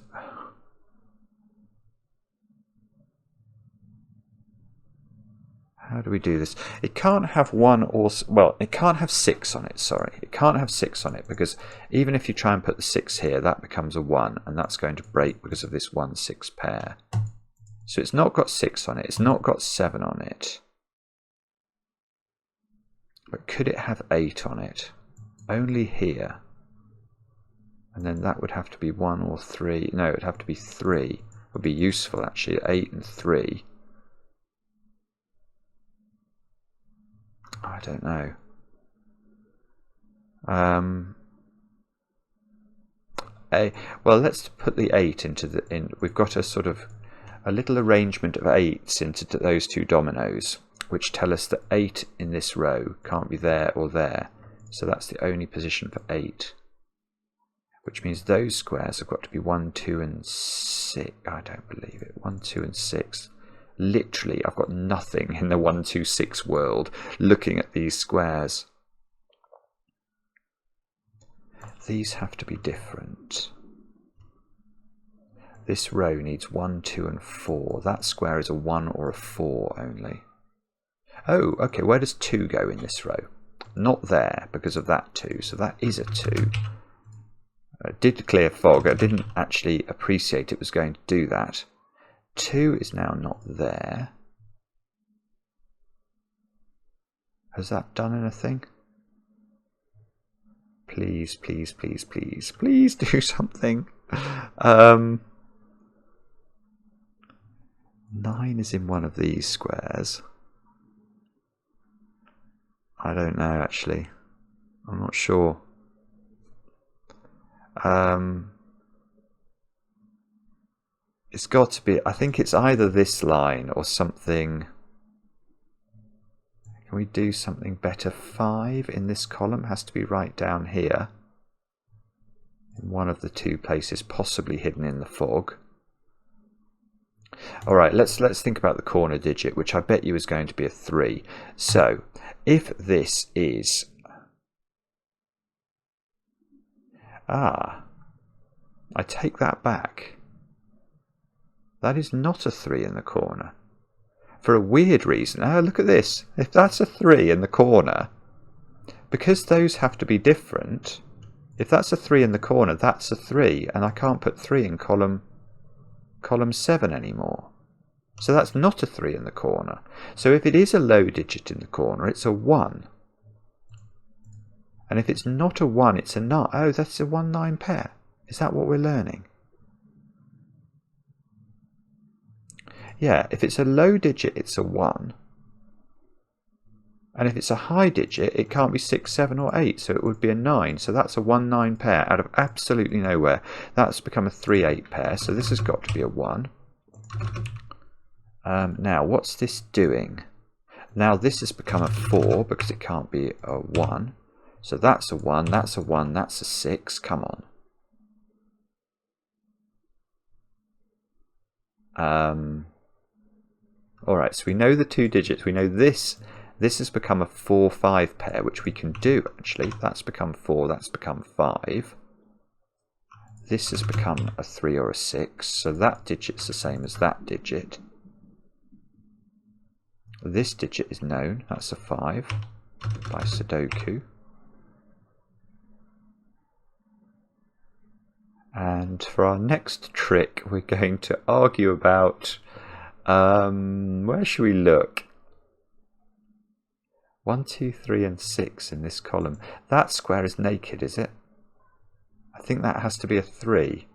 How do we do this? It can't have 1 or... Well, it can't have 6 on it, sorry. It can't have 6 on it, because even if you try and put the 6 here, that becomes a 1, and that's going to break because of this 1, 6 pair. So it's not got 6 on it. It's not got 7 on it. But could it have 8 on it? Only here. And then that would have to be 1 or 3. No, it would have to be 3. It would be useful, actually. 8 and 3. I don't know. Well, let's put the 8 into the... We've got a sort of a little arrangement of 8s into those two dominoes, which tell us that 8 in this row can't be there or there. So that's the only position for 8. Which means those squares have got to be 1, 2 and 6. I don't believe it. 1, 2 and 6. Literally, I've got nothing in the 1, 2, 6 world looking at these squares. These have to be different. This row needs 1, 2 and 4. That square is a 1 or a 4 only. Oh, okay, where does 2 go in this row? Not there, because of that 2, so that is a 2. Did clear fog. I didn't actually appreciate it was going to do that. 2 is now not there. Has that done anything? Please, please, please, please, please do something. 9 is in one of these squares. I don't know, actually. I'm not sure. It's got to be, I think it's either this line or something. Can we do something better? 5 in this column has to be right down here. In one of the two places, possibly hidden in the fog. Alright, let's think about the corner digit, which I bet you is going to be a 3. So, if this is... I take that back. That is not a 3 in the corner. For a weird reason. Look at this. If that's a 3 in the corner, because those have to be different, if that's a 3 in the corner, that's a 3, and I can't put 3 in column 7 anymore. So that's not a 3 in the corner. So if it is a low digit in the corner, it's a 1. And if it's not a 1, it's a 9. Oh, that's a 1-9 pair. Is that what we're learning? Yeah, if it's a low digit, it's a 1. And if it's a high digit, it can't be 6, 7 or 8, so it would be a 9. So that's a 1-9 pair out of absolutely nowhere. That's become a 3-8 pair, so this has got to be a 1. Now, what's this doing? Now this has become a 4 because it can't be a 1. So that's a 1, that's a 1, that's a 6. Come on. Alright, so we know the two digits. We know this has become a 4-5 pair, which we can do actually. That's become 4, that's become 5. This has become a 3 or a 6, so that digit's the same as that digit. This digit is known, that's a 5 by Sudoku. And for our next trick, we're going to argue about, where should we look? 1, 2, 3 and 6 in this column. That square is naked, is it? I think that has to be a 3.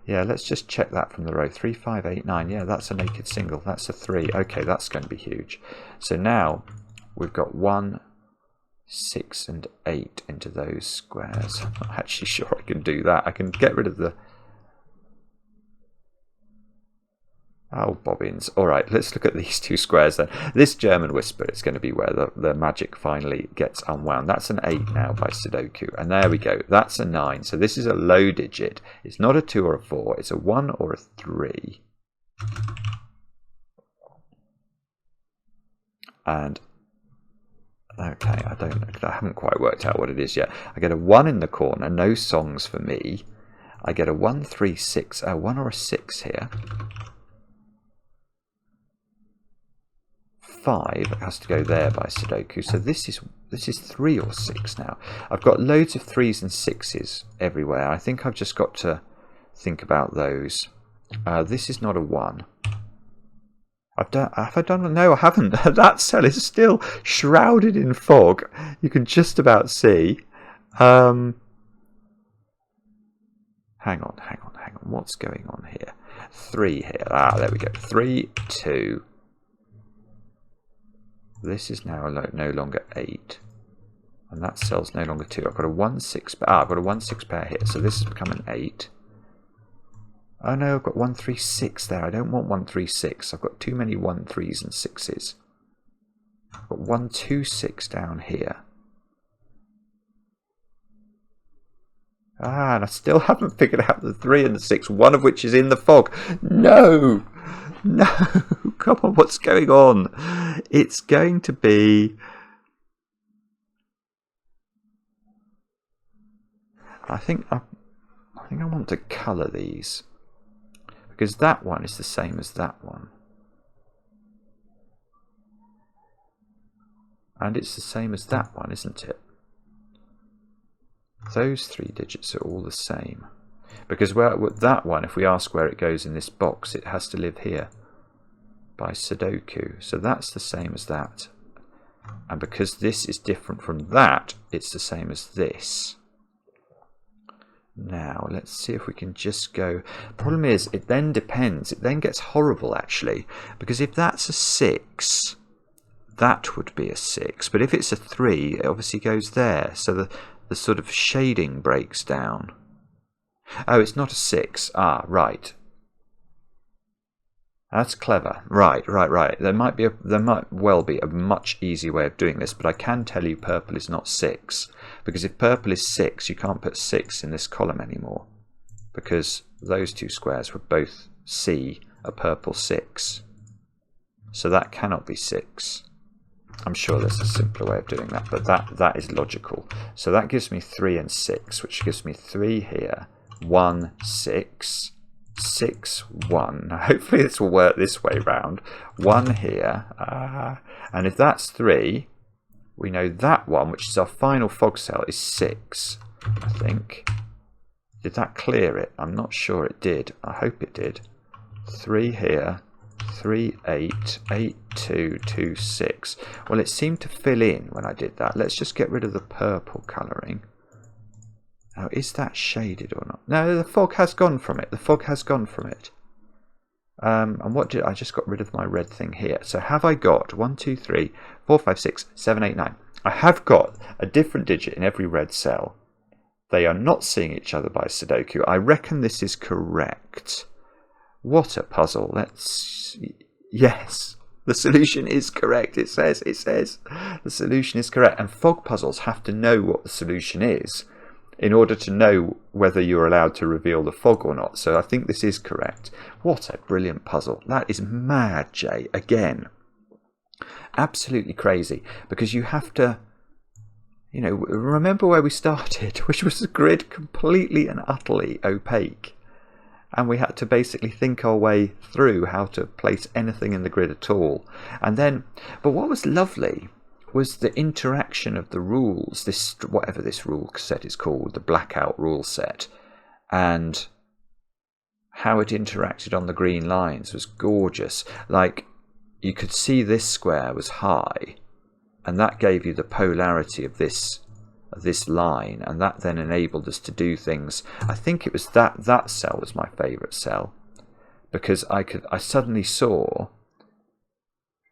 Yeah, let's just check that from the row. 3, 5, 8, 9. Yeah, that's a naked single. That's a 3. Okay, that's going to be huge. So now we've got 1, 6 and 8 into those squares. I'm not actually sure I can do that. I can get rid of the... Oh, bobbins. Alright, let's look at these two squares then. This German Whisper is going to be where the magic finally gets unwound. That's an 8 now by Sudoku. And there we go. That's a 9. So this is a low digit. It's not a 2 or a 4. It's a 1 or a 3. And... okay, I haven't quite worked out what it is yet. I get a 1 in the corner, no songs for me. I get a 1, 3, 6, a 1 or a 6 here. 5 has to go there by Sudoku, so this is 3 or 6 now. I've got loads of 3s and 6s everywhere. I think I've just got to think about those. This is not a 1. Have I done? No, I haven't. That cell is still shrouded in fog. You can just about see. Hang on. What's going on here? 3 here. There we go. 3, 2. This is now no longer 8. And that cell's no longer 2. I've got a 1, 6 pair. I've got a 1, 6 pair here. So this has become an 8. Oh no, I've got 1, 3, 6 there. I don't want 1, 3, 6. I've got too many 1, 3s and 6s. I've got 1, 2, 6 down here. And I still haven't figured out the 3 and the 6, one of which is in the fog. No! No! Come on, what's going on? It's going to be... I think I want to colour these. Because that one is the same as that one. And it's the same as that one, isn't it? Those 3 digits are all the same. Because that one, if we ask where it goes in this box, it has to live here by Sudoku. So that's the same as that. And because this is different from that, it's the same as this. Now, let's see if we can just go. Problem is, it then depends. It then gets horrible, actually, because if that's a 6, that would be a 6. But if it's a 3, it obviously goes there. So the sort of shading breaks down. Oh, it's not a 6. Ah, right. That's clever. Right. There might well be a much easier way of doing this, but I can tell you purple is not 6. Because if purple is 6, you can't put 6 in this column anymore. Because those two squares would both see a purple 6. So that cannot be 6. I'm sure there's a simpler way of doing that, but that is logical. So that gives me 3 and 6, which gives me 3 here, 1, 6, 6, 1. Now, hopefully this will work this way round. 1 here, and if that's 3, we know that one, which is our final fog cell, is 6, I think. Did that clear it? I'm not sure it did. I hope it did. 3 here, 3, 8, 8, 2, 2, 6. Well, it seemed to fill in when I did that. Let's just get rid of the purple colouring. Now, is that shaded or not? No, the fog has gone from it. The fog has gone from it. And what did I just got rid of my red thing here? So have I got 1, 2, 3, 4, 5, 6, 7, 8, 9? I have got a different digit in every red cell. They are not seeing each other by Sudoku. I reckon this is correct. What a puzzle. Let's... Yes, the solution is correct. It says the solution is correct. And fog puzzles have to know what the solution is in order to know whether you're allowed to reveal the fog or not. So I think this is correct. What a brilliant puzzle. That is mad, Jay. Again, absolutely crazy, because you have to, you know, remember where we started, which was a grid completely and utterly opaque. And we had to basically think our way through how to place anything in the grid at all. And then, but what was lovely was the interaction of the rules, this, whatever this rule set is called, the Blackout rule set, and how it interacted on the green lines was gorgeous. Like, you could see this square was high, and that gave you the polarity of this line, and that then enabled us to do things. I think it was that cell was my favourite cell, because I suddenly saw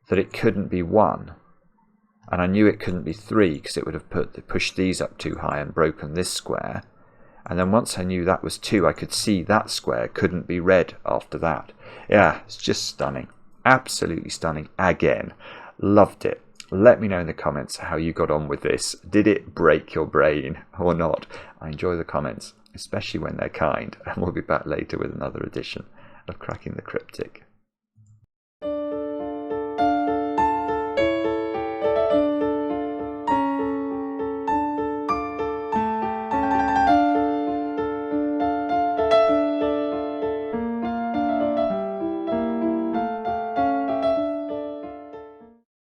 that it couldn't be 1. And I knew it couldn't be 3 because it would have pushed these up too high and broken this square. And then once I knew that was 2, I could see that square couldn't be red after that. Yeah, it's just stunning. Absolutely stunning. Again, loved it. Let me know in the comments how you got on with this. Did it break your brain or not? I enjoy the comments, especially when they're kind. And we'll be back later with another edition of Cracking the Cryptic.